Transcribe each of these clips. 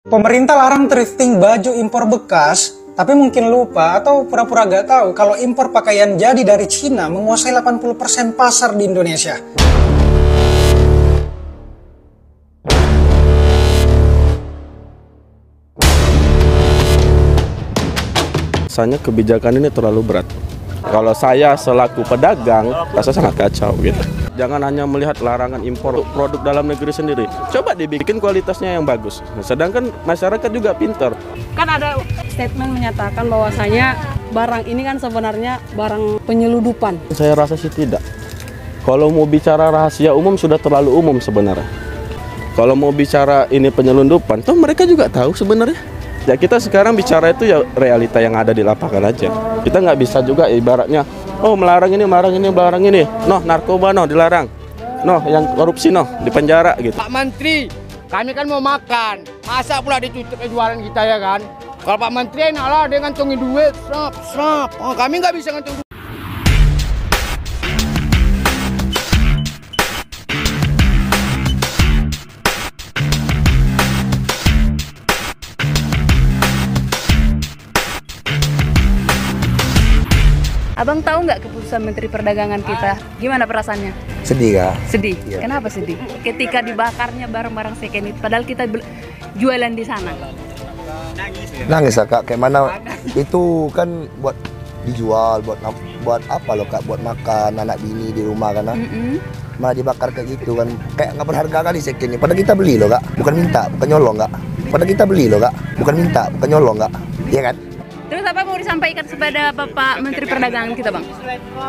Pemerintah larang thrifting baju impor bekas, tapi mungkin lupa atau pura-pura gak tahu kalau impor pakaian jadi dari Cina menguasai 80% pasar di Indonesia. Rasanya kebijakan ini terlalu berat. Kalau saya selaku pedagang, rasa sangat kacau gitu. Jangan hanya melihat larangan impor produk dalam negeri sendiri. Coba dibikin kualitasnya yang bagus. Sedangkan masyarakat juga pintar. Kan ada statement menyatakan bahwasanya barang ini kan sebenarnya barang penyeludupan. Saya rasa sih tidak. Kalau mau bicara rahasia umum sudah terlalu umum sebenarnya. Kalau mau bicara ini penyelundupan, toh mereka juga tahu sebenarnya. Ya kita sekarang bicara itu ya realita yang ada di lapangan aja. Kita nggak bisa juga ibaratnya, oh melarang ini, melarang ini. Noh narkoba noh dilarang. Noh yang korupsi noh dipenjara gitu. Pak Menteri, kami kan mau makan. Masa pula ditutup jualan kita ya kan? Kalau Pak Menteri enak lah dia ngantongin duit, serap. Oh, kami nggak bisa ngantong duit. Abang tahu nggak keputusan Menteri Perdagangan kita? Gimana perasaannya? Sedih kah? Sedih. Iya. Kenapa sedih? Ketika dibakarnya barang-barang second itu, padahal kita jualan di sana. Nangis lah kak, kayak mana itu kan buat dijual, buat apa loh kak, buat makan anak bini di rumah kan, malah dibakar kayak gitu kan, kayak nggak berharga kali second ini. Padahal kita beli loh kak, bukan minta, bukan nyolong kak. Padahal kita beli loh kak, bukan minta, bukan nyolong kak, iya kan? Terus apa mau disampaikan kepada Bapak Menteri Perdagangan kita bang?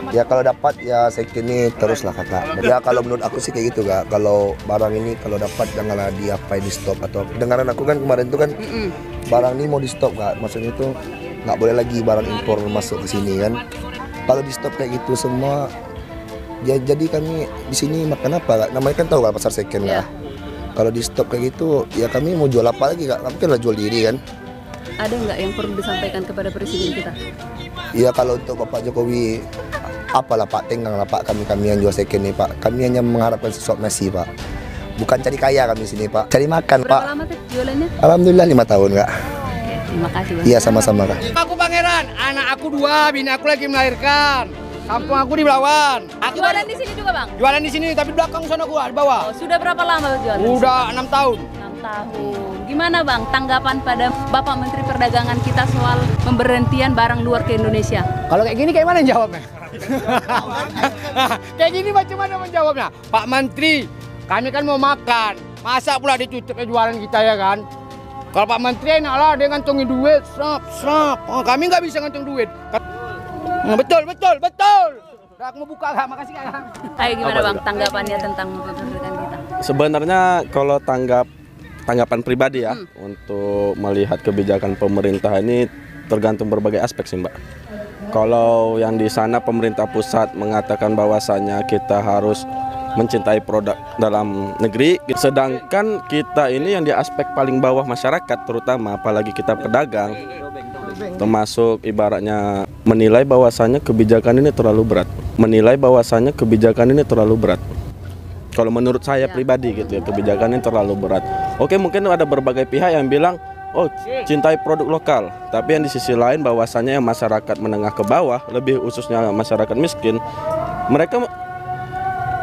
Ya kalau dapat ya second ini teruslah kakak. Ya kalau menurut aku sih kayak gitu kak. Kalau barang ini kalau dapat janganlah diapain di stop atau dengaran aku kan kemarin itu kan barang ini mau di stop kak. Maksudnya itu nggak boleh lagi barang impor masuk ke sini kan. Kalau di stop kayak gitu semua, ya jadi kami di sini makan apa kak? Namanya kan tahu kak pasar second lah. Kalau di stop kayak gitu, ya kami mau jual apa lagi kak? Mungkin lah jual diri kan. Ada nggak yang perlu disampaikan kepada Presiden kita? Iya kalau untuk Bapak Jokowi, apalah Pak, tenggang lah Pak kami yang jual second nih Pak. Kami hanya mengharapkan sesuatu Messi Pak. Bukan cari kaya kami sini Pak, cari makan Pak. Berapa lama tuh jualannya? Alhamdulillah 5 tahun Kak. Oke, terima kasih bang. Iya sama-sama Kak. Aku pangeran, anak aku 2, bini aku lagi melahirkan. Kampung aku di Belawan. Aku Jualan di sini juga bang? jualan di sini tapi belakang sana gua di bawah. Oh, sudah berapa lama jualan? Udah 6 tahun. 6 tahun. Gimana bang tanggapan pada Bapak Menteri Perdagangan kita soal pemberhentian barang luar ke Indonesia? Kalau kayak gini kayak mana jawabnya? Kayak gini macam mana menjawabnya? Pak Menteri, kami kan mau makan. Masa pula ditutup jualan kita ya kan? Kalau Pak Menteri enak lah dia ngantongin duit, serap. Oh, kami nggak bisa ngantong duit. Betul. Udah aku mau buka kak, makasih kak. Ayo gimana bang tanggapannya tentang pemberhentian kita? Sebenarnya kalau tanggapan pribadi ya untuk melihat kebijakan pemerintah ini tergantung berbagai aspek sih Mbak. Kalau yang di sana pemerintah pusat mengatakan bahwasanya kita harus mencintai produk dalam negeri, sedangkan kita ini yang di aspek paling bawah masyarakat terutama apalagi kita pedagang termasuk ibaratnya menilai bahwasanya kebijakan ini terlalu berat. Kalau menurut saya pribadi gitu ya, kebijakan ini terlalu berat. Oke, mungkin ada berbagai pihak yang bilang, oh cintai produk lokal. Tapi yang di sisi lain bahwasannya yang masyarakat menengah ke bawah, lebih khususnya masyarakat miskin, mereka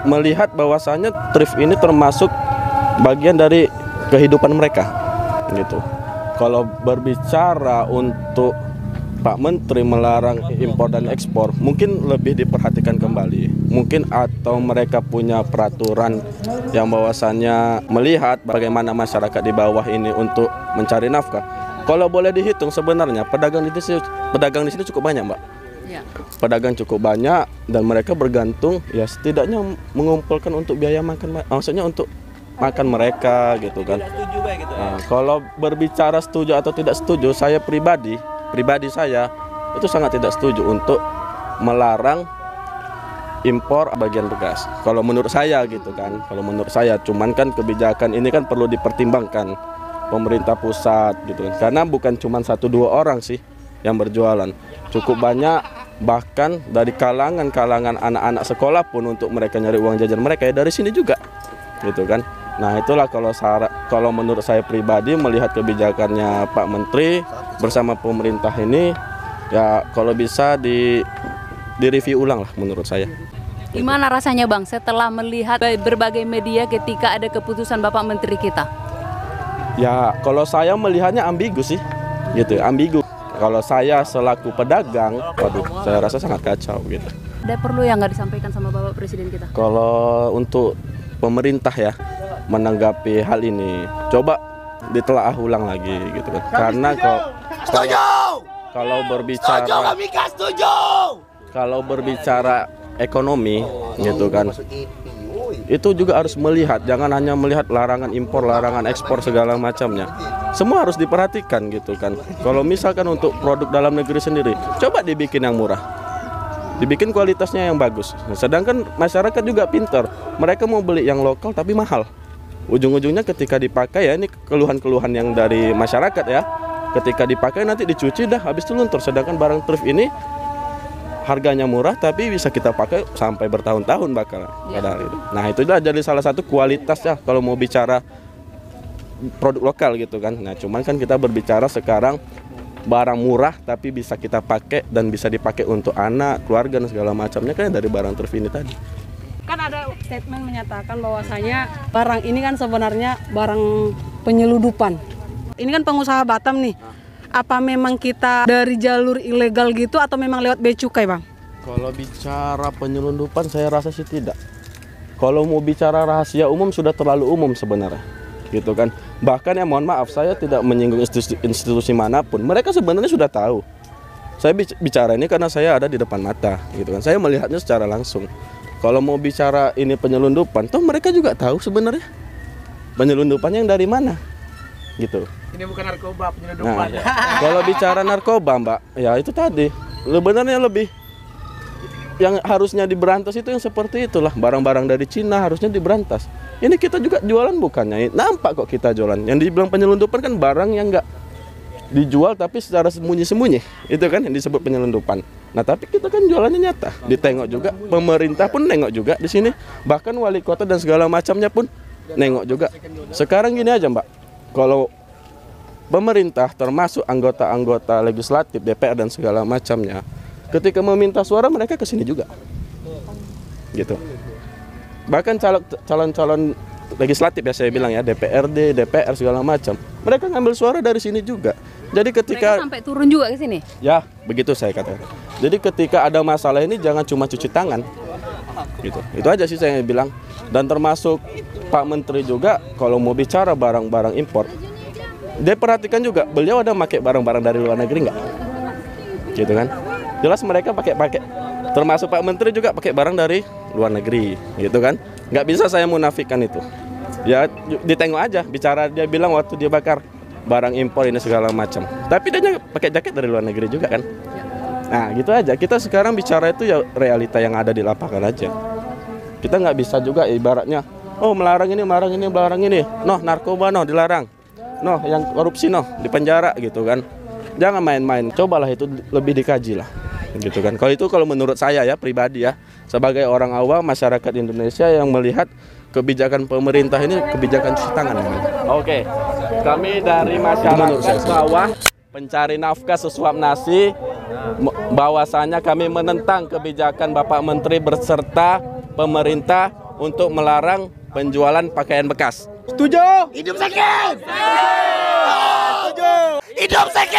melihat bahwasannya thrift ini termasuk bagian dari kehidupan mereka, gitu. Kalau berbicara untuk Pak Menteri melarang impor dan ekspor, mungkin lebih diperhatikan kembali. Mungkin atau mereka punya peraturan yang bahwasannya melihat bagaimana masyarakat di bawah ini untuk mencari nafkah. Kalau boleh dihitung sebenarnya pedagang di sini cukup banyak Mbak. Ya. Pedagang cukup banyak dan mereka bergantung ya setidaknya mengumpulkan untuk biaya makan, maksudnya untuk makan mereka gitu kan. Nah, kalau berbicara setuju atau tidak setuju, saya pribadi saya itu sangat tidak setuju untuk melarang impor bagian bekas. Kalau menurut saya gitu kan, cuman kan kebijakan ini kan perlu dipertimbangkan pemerintah pusat gitu kan. Karena bukan cuma 1-2 orang sih yang berjualan, cukup banyak, bahkan dari kalangan anak-anak sekolah pun untuk mereka nyari uang jajan mereka ya dari sini juga gitu kan. Nah itulah kalau menurut saya pribadi melihat kebijakannya Pak Menteri bersama pemerintah ini, ya kalau bisa direview ulang lah menurut saya. Gimana rasanya Bang setelah melihat berbagai media ketika ada keputusan Bapak Menteri kita? Ya kalau saya melihatnya ambigu sih, gitu, ambigu. Kalau saya selaku pedagang, waduh, saya rasa sangat kacau gitu. Ada perlu yang nggak disampaikan sama Bapak Presiden kita? Kalau untuk pemerintah ya menanggapi hal ini, coba ditelaah ulang lagi gitu kan. Karena kalau berbicara ekonomi gitu kan, itu juga harus melihat, jangan hanya melihat larangan impor, larangan ekspor segala macamnya. Semua harus diperhatikan gitu kan. Kalau misalkan untuk produk dalam negeri sendiri, coba dibikin yang murah, dibikin kualitasnya yang bagus. Sedangkan masyarakat juga pintar, mereka mau beli yang lokal tapi mahal. Ujung-ujungnya ketika dipakai, ya ini keluhan-keluhan yang dari masyarakat ya, ketika dipakai nanti dicuci dah habis itu luntur. Sedangkan barang thrift ini harganya murah tapi bisa kita pakai sampai bertahun-tahun bakal padahal itu. Nah itu adalah jadi salah satu kualitas ya kalau mau bicara produk lokal gitu kan. Nah cuman kan kita berbicara sekarang barang murah tapi bisa kita pakai dan bisa dipakai untuk anak, keluarga dan segala macamnya kan dari barang thrift ini tadi. Kan ada statement menyatakan bahwasanya barang ini kan sebenarnya barang penyeludupan. Ini kan pengusaha Batam nih. Apa memang kita dari jalur ilegal gitu atau memang lewat bea cukai, Bang? Kalau bicara penyelundupan saya rasa sih tidak. Kalau mau bicara rahasia umum sudah terlalu umum sebenarnya. Gitu kan. Bahkan ya mohon maaf saya tidak menyinggung institusi manapun. Mereka sebenarnya sudah tahu. Saya bicara ini karena saya ada di depan mata gitu kan. Saya melihatnya secara langsung. Kalau mau bicara ini penyelundupan, toh mereka juga tahu sebenarnya penyelundupannya yang dari mana, gitu. Ini bukan narkoba, penyelundupan. Nah, kalau bicara narkoba, Mbak, ya itu tadi. Sebenarnya lebih yang harusnya diberantas itu yang seperti itulah. Barang-barang dari Cina harusnya diberantas. Ini kita juga jualan bukannya? Nampak kok kita jualan. Yang dibilang penyelundupan kan barang yang nggak dijual tapi secara sembunyi-sembunyi. Itu kan yang disebut penyelundupan. Nah tapi kita kan jualannya nyata, ditengok juga, pemerintah pun nengok juga di sini, bahkan wali kota dan segala macamnya pun nengok juga. Sekarang gini aja Mbak, kalau pemerintah termasuk anggota-anggota legislatif, DPR dan segala macamnya, ketika meminta suara mereka ke sini juga, gitu. Bahkan calon-calon legislatif ya saya bilang ya, DPRD, DPR segala macam, mereka ngambil suara dari sini juga. Jadi ketika mereka sampai turun juga ke sini. Ya, begitu saya katakan. Jadi ketika ada masalah ini jangan cuma cuci tangan. Gitu. Itu aja sih saya bilang. Dan termasuk Pak Menteri juga kalau mau bicara barang-barang impor, dia perhatikan juga beliau ada pakai barang-barang dari luar negeri nggak? Gitu kan? Jelas mereka pakai. Termasuk Pak Menteri juga pakai barang dari luar negeri, gitu kan? Nggak bisa saya munafikan itu. Ya ditengok aja, bicara dia bilang waktu dia bakar barang impor ini segala macam. Tapi dia pakai jaket dari luar negeri juga kan. Nah gitu aja. Kita sekarang bicara itu ya realita yang ada di lapangan aja. Kita nggak bisa juga ibaratnya, oh melarang ini, melarang ini. Noh narkoba noh dilarang. Noh yang korupsi noh dipenjara gitu kan. Jangan main-main. Cobalah itu lebih dikaji lah. Gitu kan. Kalau menurut saya ya pribadi ya, sebagai orang awam masyarakat Indonesia yang melihat kebijakan pemerintah ini kebijakan cuci tangan. Oke. Kami dari masyarakat bawah pencari nafkah sesuap nasi, bahwasanya kami menentang kebijakan Bapak Menteri beserta pemerintah untuk melarang penjualan pakaian bekas. Setuju? Hidup sakit! Setuju! Hidup sakit!